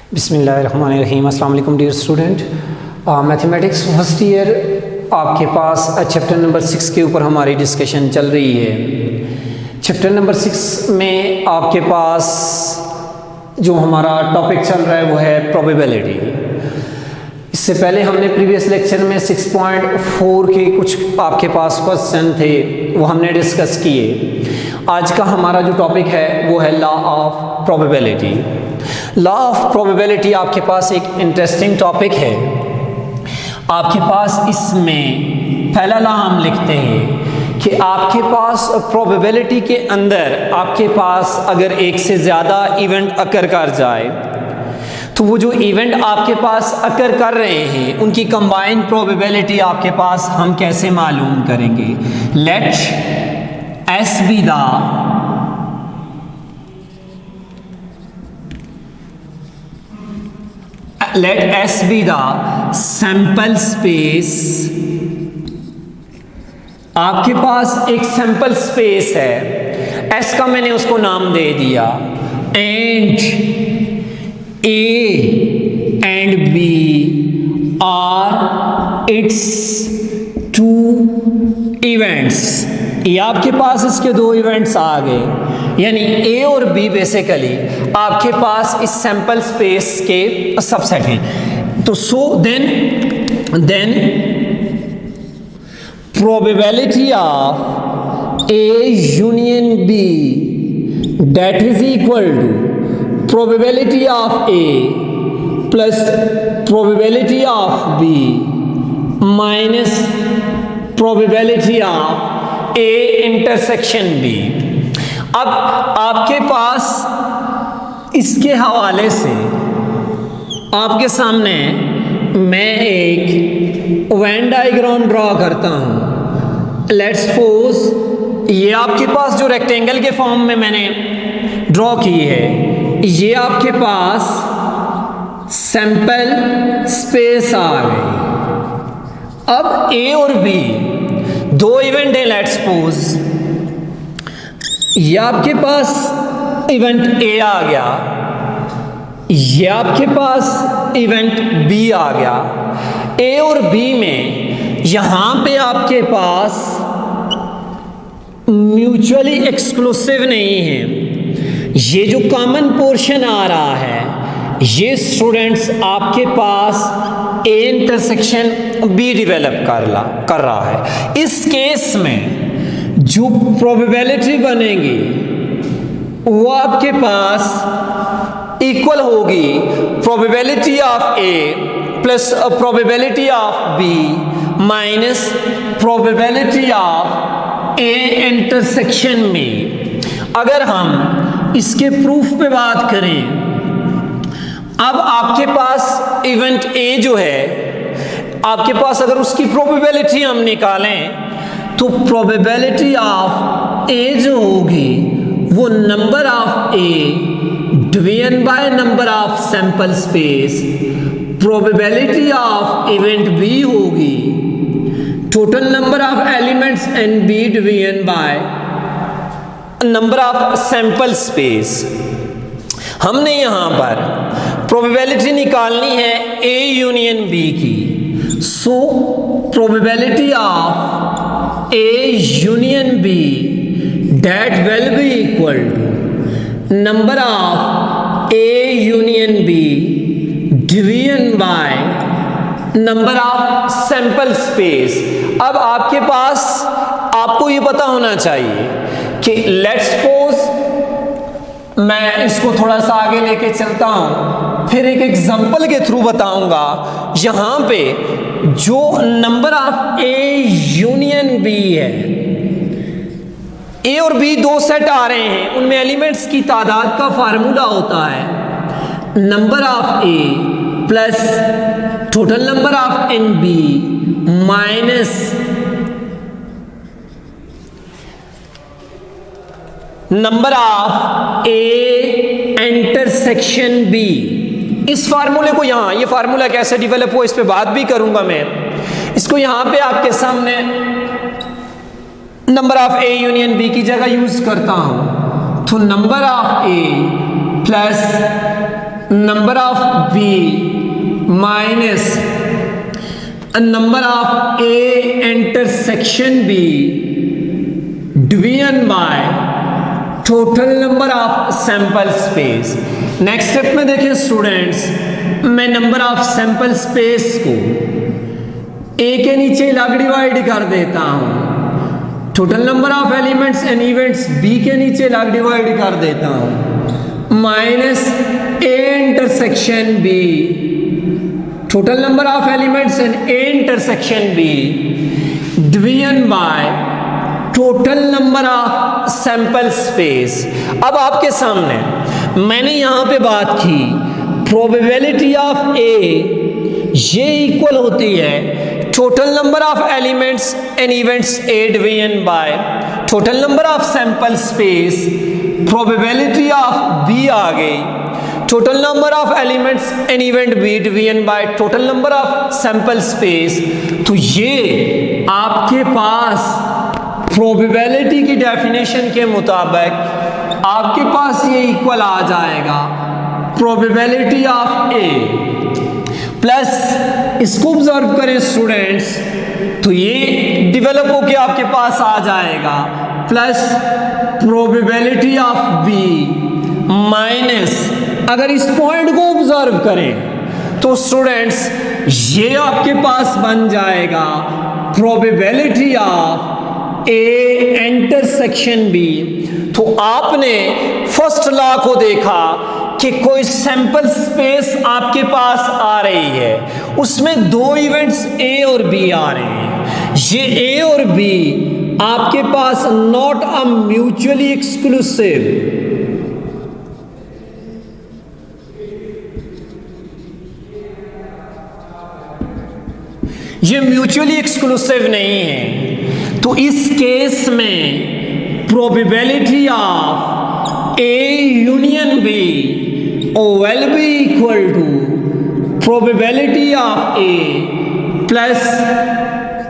बिस्मिल्लाहिर्रहमानिर्रहीम। अस्सलाम वालेकुम dear student. Mathematics first year आपके पास चैप्टर नंबर 6 के ऊपर हमारी डिस्कशन चल रही है। चैप्टर नंबर 6 में आपके पास जो हमारा टॉपिक चल रहा है वो है प्रोबेबिलिटी। इससे पहले हमने प्रीवियस लेक्चर में 6.4 के कुछ आपके पास क्वेश्चन थे, वो हमने डिस्कस किए। आज का हमारा जो टॉपिक है वो है law of probability. Law of probability आपके पास एक इंटरेस्टिंग टॉपिक है। आपके पास इसमें पहला लॉ हम लिखते हैं कि आपके पास प्रोबेबिलिटी के अंदर आपके पास अगर एक से ज़्यादा इवेंट अकर कर जाए तो वो जो इवेंट आपके पास अकर कर रहे हैं उनकी कंबाइंड प्रोबेबिलिटी आपके पास हम कैसे मालूम करेंगे। Let S be the let S be the sample space। आपके पास एक सैंपल स्पेस है, S का मैंने उसको नाम दे दिया, and A and B are its two events। ये आपके पास इसके दो इवेंट्स आ गए, यानी ए और बी बेसिकली आपके पास इस सैंपल स्पेस के सबसेट हैं। तो so then probability of A union B that is equal to probability of A plus probability of B minus probability of A intersection B. अब आपके पास इसके हवाले से आपके सामने मैं एक वेन डायग्राम ड्रॉ करता हूँ। लेट्स सपोज ये आपके पास जो रेक्टेंगल के फॉर्म में मैंने ड्रॉ की है, ये आपके पास सैंपल स्पेस आ गई। अब ए और बी दो इवेंट है। लेट्स सपोज ये आपके पास इवेंट ए आ गया, ये आपके पास इवेंट बी आ गया। ए और बी में यहां पे आपके पास म्यूचुअली एक्सक्लूसिव नहीं है। ये जो कॉमन पोर्शन आ रहा है ये स्टूडेंट्स आपके पास ए इंटरसेक्शन बी डेवलप कर रहा है। इस केस में जो प्रोबेबिलिटी बनेगी वो आपके पास इक्वल होगी probability of A plus probability of B minus probability of A intersection में। अगर हम इसके प्रूफ पे बात करें, अब आपके पास इवेंट ए जो है आपके पास अगर उसकी प्रोबेबिलिटी हम निकालें तो प्रोबेबिलिटी ऑफ ए जो होगी वो number of A division by number of sample space, probability of event B होगी total number of elements and B division by number of sample space. हमने यहां पर प्रोबेबिलिटी निकालनी है ए यूनियन बी की। So probability of A union B that will be equal to number of A union B division by number of sample space. अब आपके पास आपको ये पता होना चाहिए कि लेट्स सपोज मैं इसको थोड़ा सा आगे लेके चलता हूं, फिर एक एग्जांपल के थ्रू बताऊंगा। यहां पे जो number of A union B है, ए और बी दो सेट आ रहे हैं, उनमें एलिमेंट्स की तादाद का फार्मूला होता है number of A plus total number of n B minus number of A intersection B. इस फार्मूले को यहां, ये फार्मूला कैसे डेवलप हो इस पे बात भी करूंगा मैं। इसको यहां पे आपके सामने number of A union B की जगह यूज करता हूं, तो number of A plus number of minus number of A intersection B division by total number of sample space. Next step में देखें स्टूडेंट्स, मैं नंबर ऑफ सैंपल स्पेस को ए के नीचे लग डिवाइड कर देता हूं, total number of elements and events B के नीचे लग डिवाइड कर देता हूं, minus A intersection B, total number of elements and A intersection B division by total number of sample space. अब आपके सामने मैंने यहां पे बात की प्रोबेबिलिटी ऑफ ए, ये इक्वल होती है total number of elements and events A division by total number of sample space, probability of B आ गई total number of elements and event B division by total number of sample space. तो ये आपके पास probability की definition के मुताबिक आपके पास ये इक्वल आ जाएगा प्रोबेबिलिटी ऑफ ए प्लस, इसको ऑब्जर्व करें स्टूडेंट्स, तो ये डेवलप होके आपके पास आ जाएगा plus probability of B minus, अगर इस पॉइंट को ऑब्जर्व करें तो स्टूडेंट्स ये आपके पास बन जाएगा probability of A intersection B. तो आपने फर्स्ट लॉ को देखा कि कोई सैंपल स्पेस आपके पास आ रही है, उसमें दो इवेंट्स ए और बी आ रहे हैं, ये ए और बी आपके पास नॉट अ म्यूचुअली एक्सक्लूसिव, ये म्यूचुअली एक्सक्लूसिव नहीं है। तो इस केस में probability of A union B will be equal to probability of A plus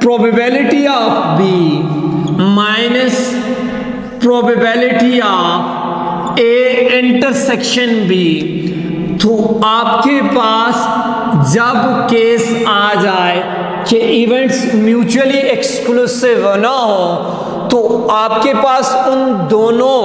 probability of B minus probability of A intersection B। तो आपके पास जब केस आ जाए कि इवेंट्स म्यूचुअली एक्सक्लूसिव ना हो, तो आपके पास उन दोनों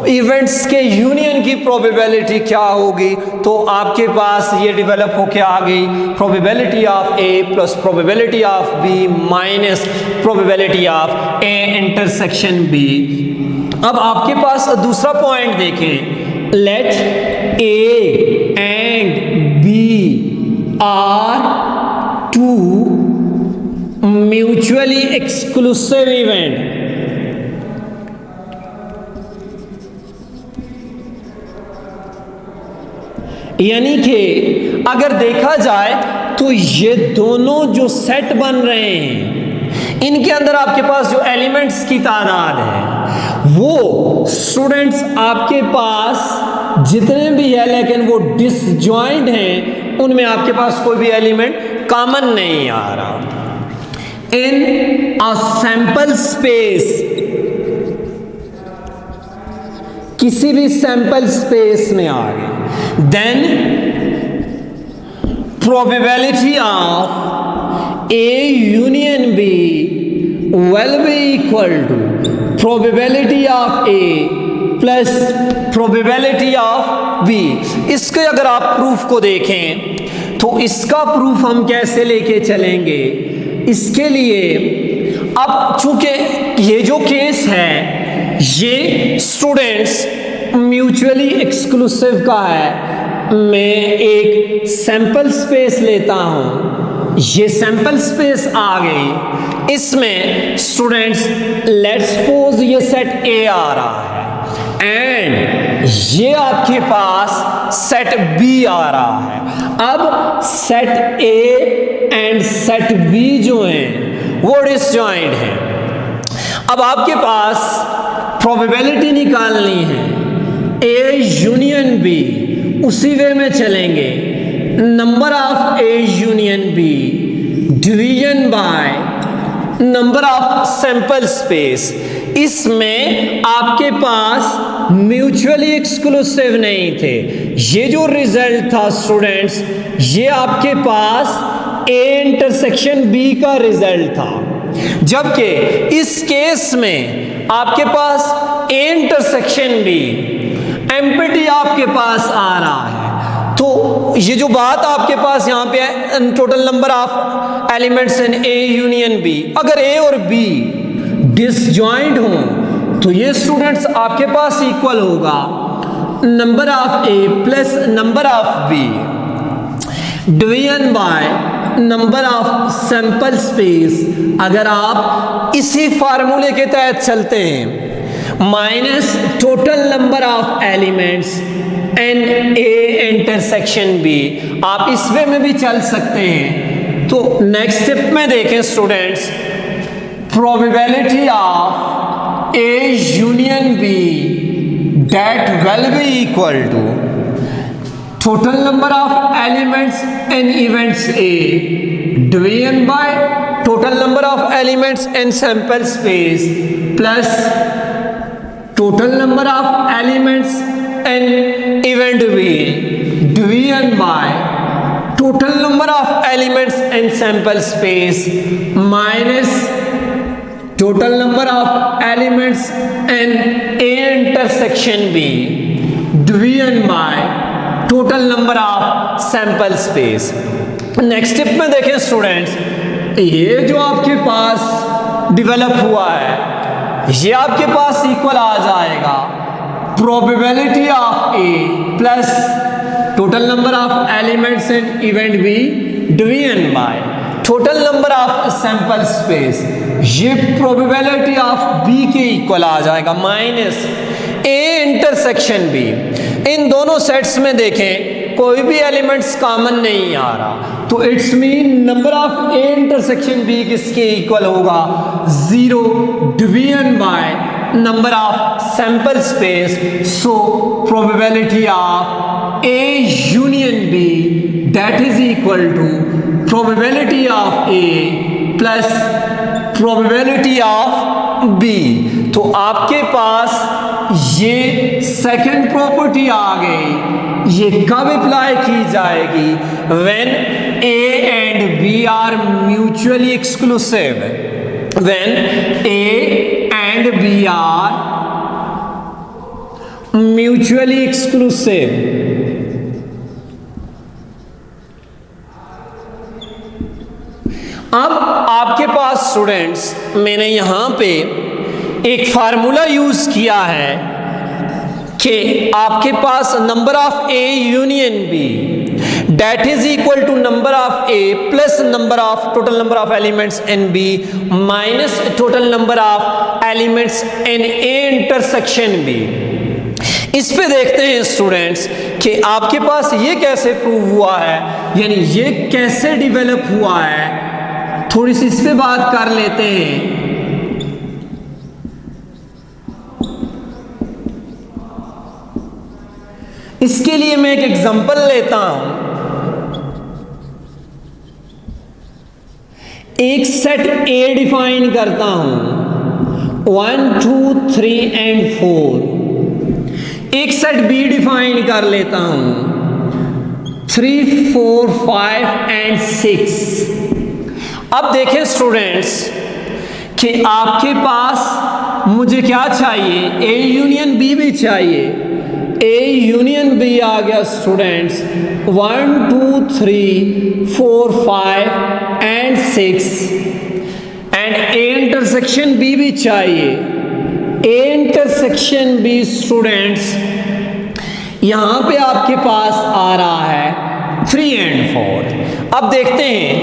इवेंट्स के यूनियन की प्रोबेबिलिटी क्या होगी, तो आपके पास ये डेवलप होके आ गई probability of A plus probability of B minus probability of A intersection B. अब आपके पास दूसरा पॉइंट देखें, let A and B are two mutually exclusive event, यानी कि अगर देखा जाए तो ये दोनों जो सेट बन रहे हैं, इनके अंदर आपके पास जो एलिमेंट्स की तादाद है वो स्टूडेंट्स आपके पास जितने भी है, लेकिन वो डिसजॉइंट हैं, उनमें आपके पास कोई भी एलिमेंट कॉमन नहीं आ रहा। इन अ सैंपल स्पेस, किसी भी सैंपल स्पेस में आ गए, then probability of A union B will be equal to probability of A plus probability of B। इसके अगर आप प्रूफ को देखें तो इसका प्रूफ हम कैसे लेके चलेंगे, इसके लिए अब चूंकि ये जो केस है ये स्टूडेंट्स म्यूचुअली एक्सक्लूसिव का है, मैं एक सैंपल स्पेस लेता हूं, ये सैंपल स्पेस आ गई, इसमें स्टूडेंट्स लेट्स सपोज ये सेट ए आ रहा है एंड ये आपके पास सेट बी आ रहा है। अब set A and set B जो हैं वो डिसजॉइंट हैं। अब आपके पास प्रोबेबिलिटी निकालनी है ए यूनियन बी, उसी वे में चलेंगे, number of A union B division by number of sample space. इसमें आपके पास म्यूचुअली एक्सक्लूसिव नहीं थे। ये जो रिजल्ट था स्टूडेंट्स, ये आपके पास ए इंटरसेक्शन बी का रिजल्ट था, जबकि इस केस में आपके पास ए इंटरसेक्शन बी एम्प्टी आपके पास आ रहा है। तो ये जो बात आपके पास यहाँ पे है, total number of elements in A union B, अगर ए और बी डिसजॉइंट हो तो ये स्टूडेंट्स आपके पास इक्वल होगा number of A plus number of B division by number of sample space. अगर आप इसी फार्मूले के तहत चलते हैं, minus total number of elements n A intersection B, आप इस वे में भी चल सकते हैं। तो नेक्स्ट स्टेप में देखें students, probability of A union B that will be equal to total number of elements in events A division by total number of elements in sample space plus total number of elements in event B division by total number of elements in sample space minus total number of elements in A intersection B division by total number of sample space. Next step में देखें students, ये जो आपके पास develop हुआ है, ये आपके पास इक्वल आ जाएगा probability of A plus total number of elements in event B division by total number of sample space. ये प्रोबेबिलिटी ऑफ बी के इक्वल आ जाएगा माइनस ए इंटरसेक्शन बी। इन दोनों सेट्स में देखें कोई भी एलिमेंट्स कॉमन नहीं आ रहा, तो it's mean number of A intersection B किसके इक्वल होगा, 0 division by number of sample space. So probability of A union B that is equal to probability of A plus probability of B. तो आपके पास ये second property आ गई। ये कब apply की जाएगी, when A and B are mutually exclusive. When A and B are mutually exclusive. अब आपके पास स्टूडेंट्स, मैंने यहां पे एक फार्मूला यूज किया है कि आपके पास number of A union B that is equal to number of A plus number of total number of elements in B minus total number of elements in A intersection B. इस पे देखते हैं students कि आपके पास ये कैसे prove हुआ है, यानी ये कैसे डेवलप हुआ है। थोड़ी सी इस पे बात कर लेते हैं। इसके लिए मैं एक एग्जांपल लेता हूं। एक सेट ए डिफाइन करता हूं 1 2 3 एंड 4। एक सेट बी डिफाइन कर लेता हूं 3 4 5 एंड 6। अब देखें स्टूडेंट्स कि आपके पास मुझे क्या चाहिए, ए यूनियन बी भी चाहिए। ए यूनियन बी आ गया students 1 2 3 4 5 and 6 and A intersection B भी चाहिए। ए इंटरसेक्शन बी स्टूडेंट्स यहां पे आपके पास आ रहा है 3 एंड 4। अब देखते हैं,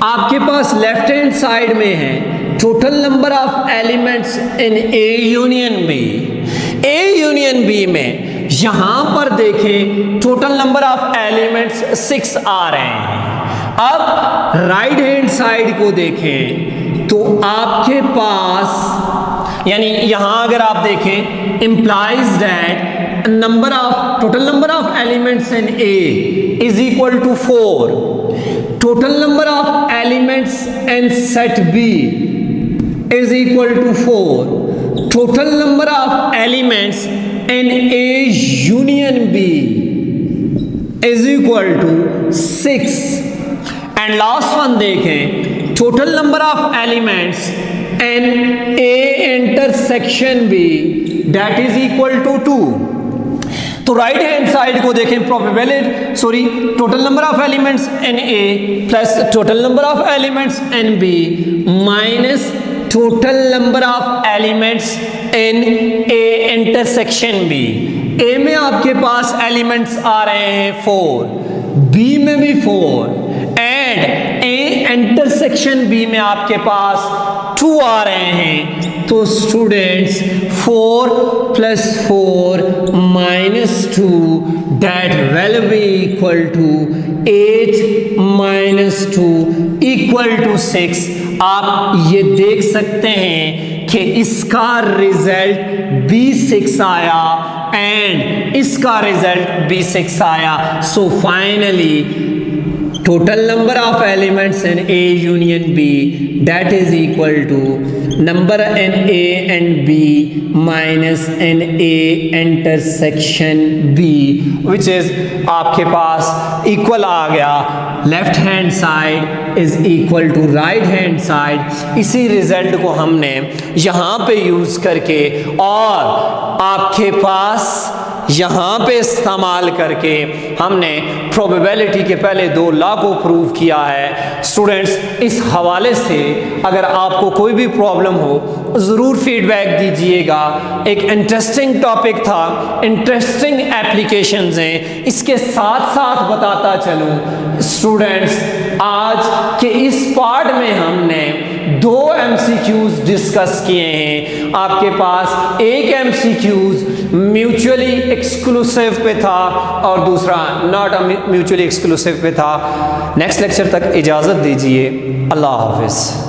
आपके पास लेफ्ट हैंड साइड में है total number of elements in A union B. A union B में यहां पर देखें टोटल नंबर ऑफ एलिमेंट्स 6 आ रहे हैं। अब राइट हैंड साइड को देखें तो आपके पास, यानी यहां अगर आप देखें, implies that number of total number of elements in A is equal to 4। Total number of elements in set B is equal to 4। total number of elements in A union B is equal to 6 and last one देखें total number of elements in A intersection B that is equal to 2। तो right hand side को देखें total number of elements in A plus total number of elements in B minus total number of elements in A intersection B. A में आपके पास elements आ रहे हैं 4, B में भी 4 and A intersection B में आपके पास 2 आ रहे हैं। तो students 4 + 4 - 2 that will be equal to 8 - 2 = 6। आप ये देख सकते हैं कि इसका रिजल्ट B6 आया एंड इसका रिजल्ट B6 आया। So finally total number of elements in A union B that is equal to number in A and B minus in A intersection B which is आपके पास equal आ गया left hand side is equal to right hand side. इसी result को हमने यहाँ पे use करके और आपके पास यहाँ पे इस्तेमाल करके हमने प्रोबेबिलिटी के पहले 2 लॉ को प्रूव किया है। स्टूडेंट्स इस हवाले से अगर आपको कोई भी प्रॉब्लम हो ज़रूर फीडबैक दीजिएगा। एक इंटरेस्टिंग टॉपिक था, इंटरेस्टिंग एप्लीकेशंस हैं। इसके साथ साथ बताता चलूँ स्टूडेंट्स आज के इस पार्ट में हमने 2 MCQs डिस्कस किए हैं। आपके पास एक MCQs म्यूचुअली एक्सक्लूसिव पे था और दूसरा नॉट म्यूचुअली एक्सक्लूसिव पे था। नेक्स्ट लेक्चर तक इजाज़त दीजिए। अल्लाह हाफिज़।